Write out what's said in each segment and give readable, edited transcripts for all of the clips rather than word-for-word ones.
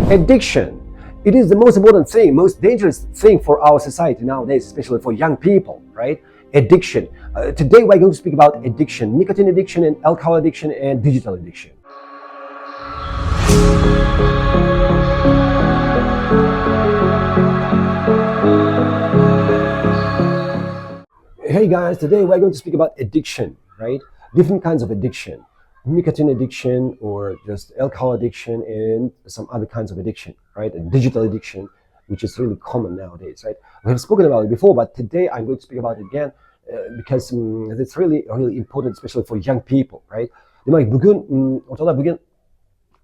Addiction. It is the most important thing, most dangerous thing for our society nowadays, especially for young people, right? Addiction. Today we're going to speak about addiction, nicotine addiction and alcohol addiction and digital addiction. Hey guys, today we're going to speak about addiction, right? Different kinds of addiction. Nicotine addiction or just alcohol addiction and some other kinds of addiction, right? And digital addiction, which is really common nowadays, right? We have spoken about it before, but today I'm going to speak about it again because it's really important, especially for young people, right? Demak, bugun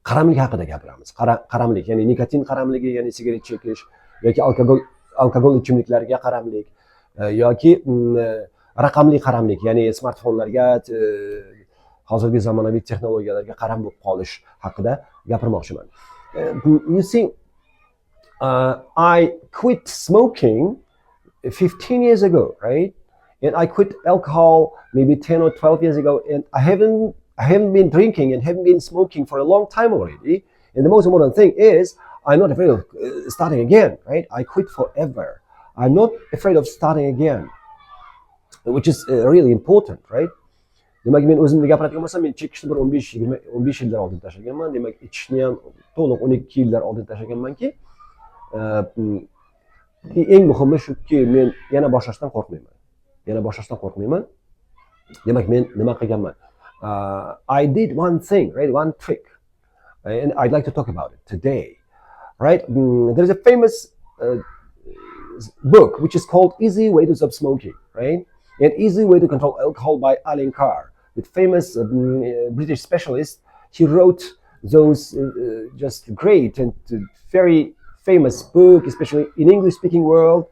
qaramlik haqida gapiramiz. Qaramlik, ya'ni nikotin qaramligi, ya'ni sigaret chekish yoki alkogol ichimliklarga qaramlik yoki raqamli qaramlik, ya'ni smartfonlarga, hozirgi zamonaviy texnologiyalarga qaram bo'lib qolish haqida gapirmoqchiman. You see, I quit smoking 15 years ago, right? And I quit alcohol maybe 10 or 12 years ago, and I haven't been drinking and haven't been smoking for a long time already. And the most important thing is I'm not afraid of starting again, right? I quit forever. I'm not afraid of starting again, which is really important, right? Demak, men o'zimni gapiradigan bo'lsam, men chekishni bir 15 yillar oldin tashlaganman. Demak, ichishni ham to'liq 12 yillar oldin tashlaganmanki, eng muhimi shuki, men yana boshlashdan qo'rqmayman. Demak, men nima qilganman? I did one thing, right? One trick. And I'd like to talk about it today, right? There's a famous book which is called Easy Way to Stop Smoking, right? An Easy Way to Control Alcohol by Allen Carr, the famous British specialist. He wrote those just great and very famous book, especially in English-speaking world,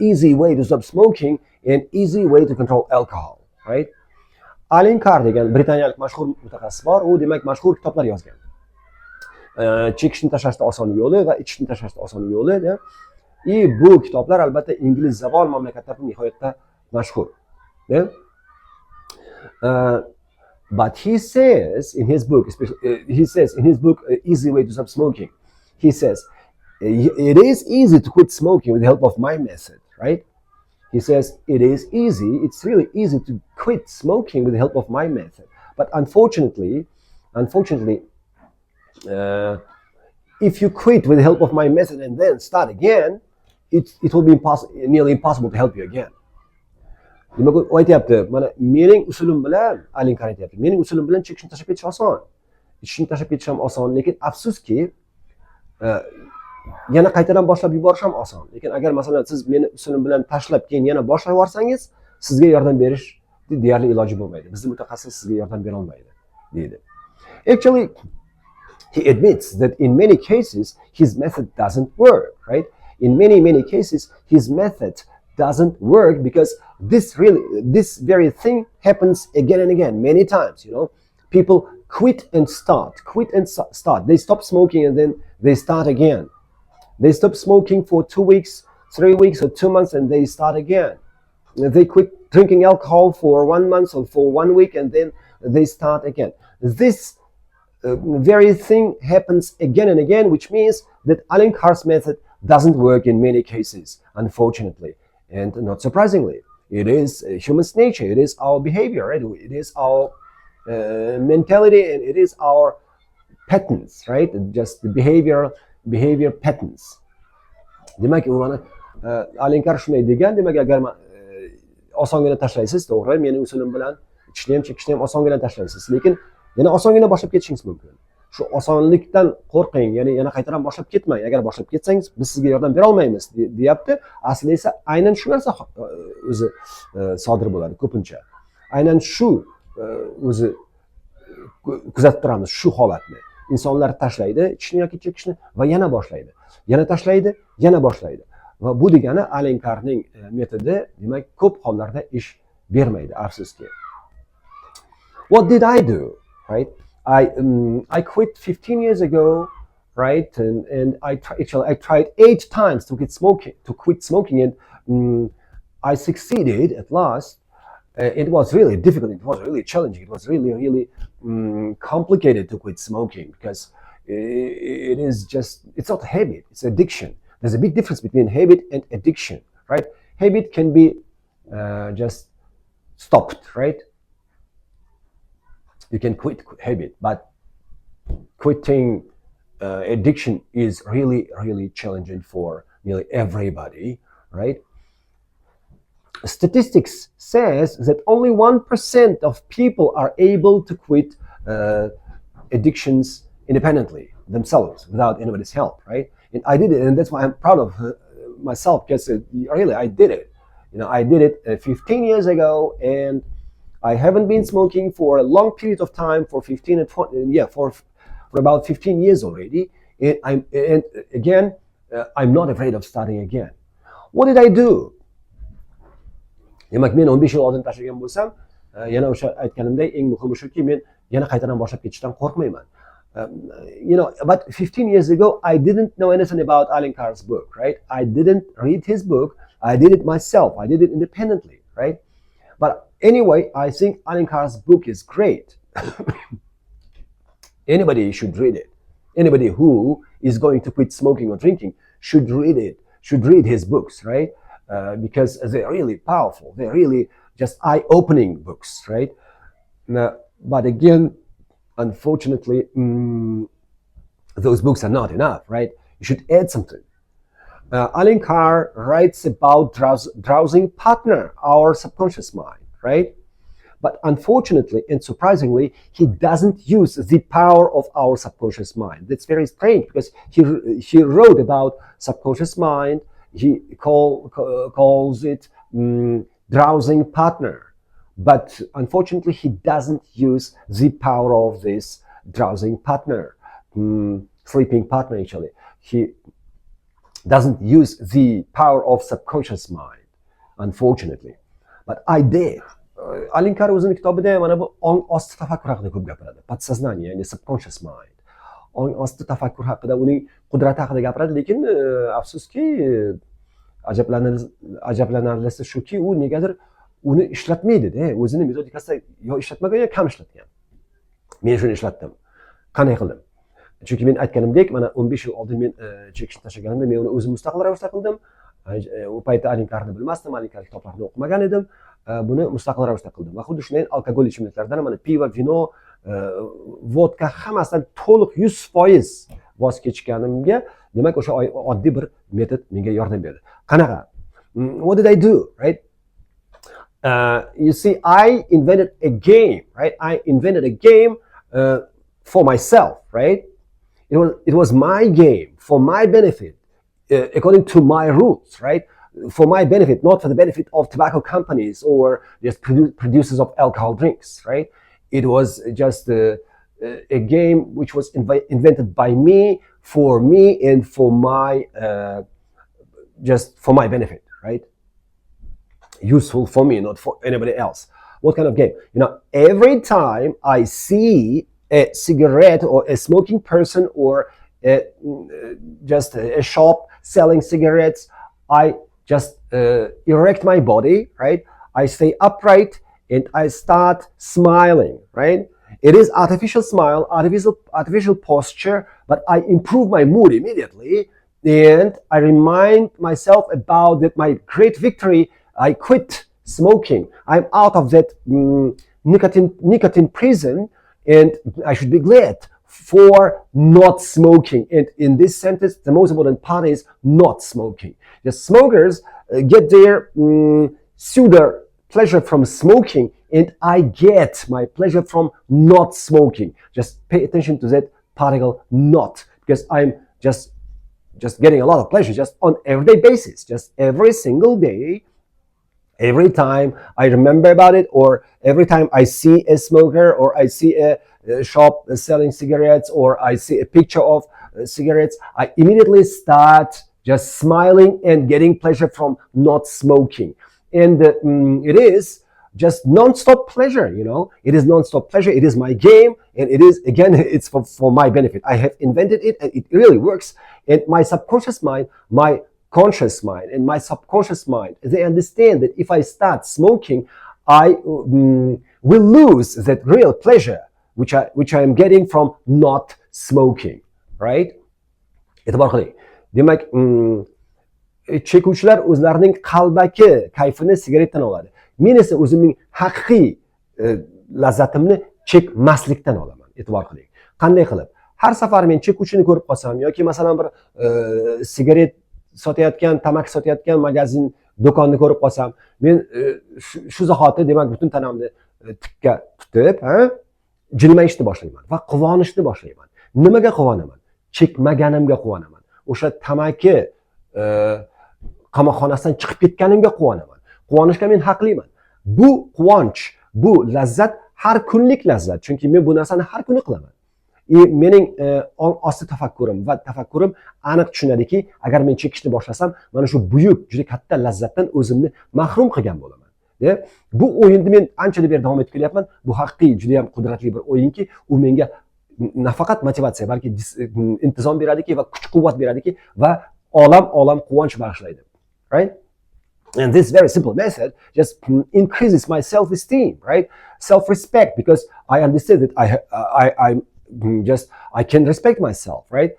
Easy Way to Stop Smoking and Easy Way to Control Alcohol, right? Allen Carr degan britaniyalik mashhur mutaxassis bor. U demak mashhur kitoblar yozgan. Chekishni tashlashning oson yo'li va ichishni tashlashning oson yo'li. Bu kitoblar albatta ingliz zabon mamlakatlarda nihoyatda mashhur. But he says in his book, Easy Way to Stop Smoking, he says, it is easy to quit smoking with the help of my method, right? He says, it's really easy to quit smoking with the help of my method. But unfortunately, if you quit with the help of my method and then start again, it will be nearly impossible to help you again. Demak, u aytayapti, mana mening usulim bilan, Allen Carr aytayapti, mening usulim bilan chekishni tashlab ketish oson. Ichishni tashlab ketish ham oson, lekin afsuski, yana qaytadan boshlab yuborish ham oson. Lekin agar masalan siz meni usulim bilan tashlab keyin yana boshlab yuborsangiz, sizga yordam berish deyarli iloji bo'lmaydi. Bizning mutaxassis sizga yordam bera olmaydi, deydi. Actually, he admits that in many cases his method doesn't work, right? In many cases his method doesn't work because this very thing happens again and again, many times, you know. People quit and start. They stop smoking and then they start again. They stop smoking for 2 weeks, 3 weeks or 2 months and they start again. They quit drinking alcohol for 1 month or for 1 week and then they start again. This very thing happens again and again, which means that Allen Carr's method doesn't work in many cases, unfortunately. And not surprisingly, it is human's nature, it is our behavior, right? It is our mentality and it is our patterns, right? Just the behavior patterns. Demak, u mana Allen Carr shunday degan, demak agar osongina tashlaysiz, to'g'ri, meni usulim bilan ichishni ham chekishni ham osongina tashlaysiz, lekin yana osongina boshlab ketishingiz mumkin. Shu osonlikdan qo'rqing, ya'ni yana qaytadan boshlab ketmang. Agar boshlab ketsangiz, biz sizga yordam bera olmaymiz, deyapti. Aslida esa aynan shu narsa o'zi sodir bo'ladi ko'pincha. Aynan shu o'zi kuzatib turamiz shu holatni. İnsanlar tashlaydi, ichishni yoki chekishni va yana boshlaydi. Yana tashlaydi, yana boshlaydi. Va bu degani Allen Carrning metodi, demak, ko'p hollarda ish bermaydi, afsuski. What did I do, right? I quit 15 years ago, right? And I tried 8 times to quit smoking, and I succeeded at last. It was really difficult. It was really challenging. It was really complicated to quit smoking because it is just, it's not a habit, it's addiction. There's a big difference between habit and addiction, right? Habit can be just stopped, right? You can quit habit, but quitting addiction is really, really challenging for nearly everybody, right? Statistics says that only 1% of people are able to quit addictions independently themselves without anybody's help, right? And I did it, and that's why I'm proud of myself, because really I did it. I did it 15 years ago, and I haven't been smoking for a long period of time, for 15 and 20, for about 15 years already. And again, I'm not afraid of starting again. What did I do? Demak, men 15 yil oldin tashlagan bo'lsam, yana o'sha aytganimdek, eng muhimi shuki, men yana qaytadan boshlab ketishdan qo'rqmayman. But 15 years ago, I didn't know anything about Allen Carr's book, right? I didn't read his book. I did it myself. I did it independently, right? But anyway, I think Allen Carr's book is great. Anybody should read it. Anybody who is going to quit smoking or drinking should read it, should read his books, right? Because they're really powerful. They're really just eye-opening books, right? But again, unfortunately, those books are not enough, right? You should add something. Allen Carr writes about drowsing partner, our subconscious mind, right? But unfortunately and surprisingly, he doesn't use the power of our subconscious mind. That's very strange, because he wrote about subconscious mind. He calls it drowsing partner. But unfortunately, he doesn't use the power of this drowsing partner, sleeping partner actually. He doesn't use the power of subconscious mind, unfortunately. But I did. Allen Carr o'zining kitobida mana bu ong osti tafakkur haqida ko'p gapiradi. Podsoznание, ya'ni subconscious mind. Ong osti tafakkur haqida, uning qudrati haqida gapiradi, lekin afsuski ajablanarlisi shuki, u negadir uni ishlatmaydi-da. O'zini metodikasida yo ishlatmagan, yo kam ishlatgan. Men shuni ishlatdim. Qanday qildim? Chunki men aytganimdek, mana 15 yil oldin men chekishni tashlaganimda, men uni o'zim mustaqil ravishda qildim. U paytda Allen Carrni bilmasdim, Allen Carr kitoblarini o'qimagan edim. Buni mustaqil ravishda qildim. Va xuddi shunday alkogol ichimliklardan, mana pivo, vino, vodka hammasidan to'liq 100% voz kechganimga, demak o'sha oddiy bir metod menga yordam berdi. Qanaqa? What did I do, right? You see, I invented a game, right? I invented a game for myself, right? It was my game, for my benefit, according to my rules, right? For my benefit, not for the benefit of tobacco companies or just producers of alcohol drinks, right? It was just a game which was invented by me, and for my just for my benefit, right? Useful for me, not for anybody else. What kind of game? Every time I see a cigarette or a smoking person or just a shop selling cigarettes, I just erect my body, right? I stay upright and I start smiling, right? It is artificial smile, artificial posture, but I improve my mood immediately, and I remind myself about that my great victory. I quit smoking. I'm out of that nicotine prison, and I should be glad for not smoking. And in this sentence, the most important part is not smoking. The smokers get their pseudo pleasure from smoking, and I get my pleasure from not smoking. Just pay attention to that particle not, because I'm just getting a lot of pleasure just on everyday basis, just every single day. Every time I remember about it, or every time I see a smoker, or I see a shop selling cigarettes, or I see a picture of cigarettes, I immediately start just smiling and getting pleasure from not smoking. And it is just non-stop pleasure, It is non-stop pleasure. It is my game, and it is, again, it's for my benefit. I have invented it, and it really works. And my subconscious mind, my conscious mind, and my subconscious mind, they understand that if I start smoking, I will lose that real pleasure which I am getting from not smoking, right? E'tibor qiling. Demak, chekuvchilar o'zlarining qalbaki kayfini sigaretdan oladi. Men esa o'zimning haqiqiy lazzatimni chekmaslikdan olaman. E'tibor qiling. Qanday qilib? Har safar men chekuvchini ko'rib qolsam yoki masalan bir sigaret sotayotgan, tamaki sotayotgan magazin, do'konni ko'rib qolsam, men shu zahoti demak butun tanamni tikka tutib, jilmayishni boshlayman va quvonishni boshlayman. Nimaga quvonaman? Chekmaganimga quvonaman. O'sha tamaki qamoqxonasidan chiqib ketganimga quvonaman. Quvonishga men haqliman. Bu quvonch, bu lazzat har kunlik lazzat. Chunki men bu narsani har kuni qilaman. Mening osti tafakkurim va tafakkurim aniq tushunadiki, agar men chekishni boshlasam, mana shu buyuk, juda katta lazzatdan o'zimni mahrum qilgan bo'laman. Bu o'yinni men anchadan beri davom etib kelyapman. Bu haqiqiy juda ham qudratli bir o'yinki, u menga nafaqat motivatsiya, balki intizom beradiki va kuch-quvvat beradiki va olam quvonch bag'ishlaydi. Right? And this very simple method just increases my self-esteem, right? Self-respect, because I understand that I can respect myself, right?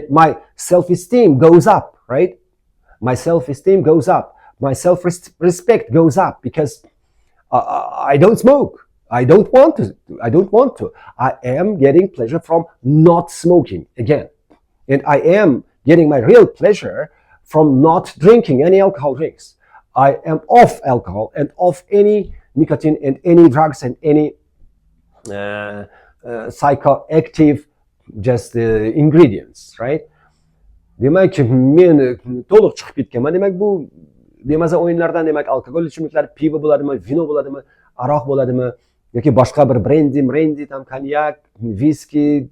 My self-esteem goes up, right? My self-esteem goes up. My self-respect goes up because I don't smoke. I don't want to. I am getting pleasure from not smoking again. And I am getting my real pleasure from not drinking any alcohol drinks. I am off alcohol and off any nicotine and any drugs and any psychoactive ingredients, right? Demak, men to'liq chiqib ketganman. Demak, bu bemaza o'yinlardan, demak, alkogol ichimliklar, pivo bo'ladimi, vino bo'ladimi, aroq bo'ladimi, yoki boshqa bir brandy, tam konyak, viski,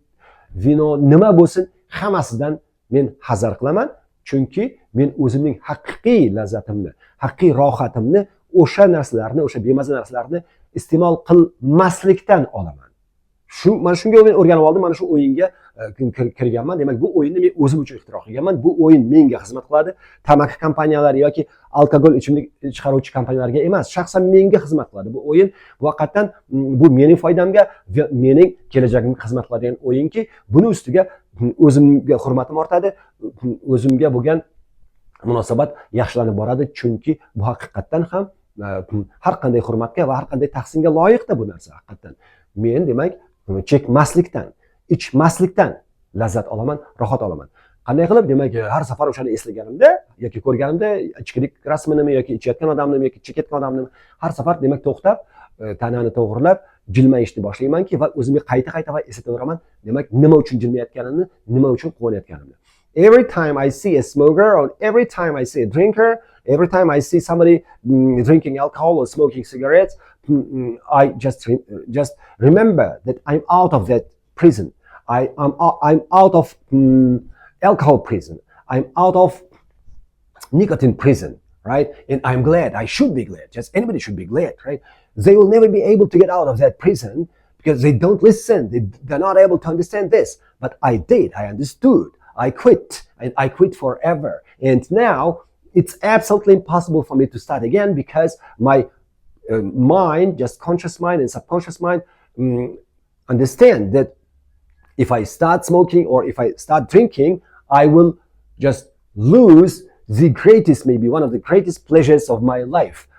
vino, nima bo'lsin, hammasidan men hazar qilaman. Chunki men o'zimning haqiqiy lazzatimni, haqiqiy rohatimni o'sha narsalarni, o'sha bemaza narsalarni iste'mol qilmaslikdan olaman. Mana shunga men o'rganib oldim, mana shu o'yinga kirganman. Demak, bu o'yinni men o'zim uchun ixtiro qilganman. Bu o'yin menga xizmat qiladi. Tamaki kompaniyalari yoki alkogol ichimlik chiqaruvchi kompaniyalarga emas, shaxsan menga xizmat qiladi. Bu o'yin haqiqatan bu mening foydamga va mening kelajagimga xizmat qiladigan o'yinki, buni ustiga o'zimga hurmatim ortadi, o'zimga bo'lgan munosabat yaxshilanib boradi, chunki bu haqiqatan ham har qanday hurmatga va har qanday tahsinga loyiqda bu narsa haqiqatan. Men demak chekmaslikdan, ichmaslikdan lazzat olaman, rohat olaman. Qanday qilib? Demak, har safar o'shani eslaganimda yoki ko'rganimda, ichkilik rasminimi yoki ichayotgan odamnimi yoki chekayotgan odamnimi, har safar demak to'xtab, tanani to'g'rilab, jilmayishni boshlaymanki va o'zimga qayta va eslataveraman, demak, nima uchun jilmayotganimni, nima uchun quvonayotganimni. Every time I see a smoker, or every time I see a drinker, every time I see somebody drinking alcohol or smoking cigarettes, I just remember that I'm out of that prison. I'm out of alcohol prison. I'm out of nicotine prison, right? And I'm glad. I should be glad. Just anybody should be glad, right? They will never be able to get out of that prison because they don't listen. They're not able to understand this. But I did. I understood. I quit. And I quit forever. And now it's absolutely impossible for me to start again because my mind, just conscious mind and subconscious mind, understand that if I start smoking or if I start drinking, I will just lose the greatest, maybe one of the greatest pleasures of my life,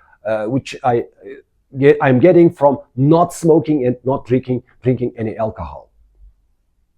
which I'm getting from not smoking and not drinking any alcohol.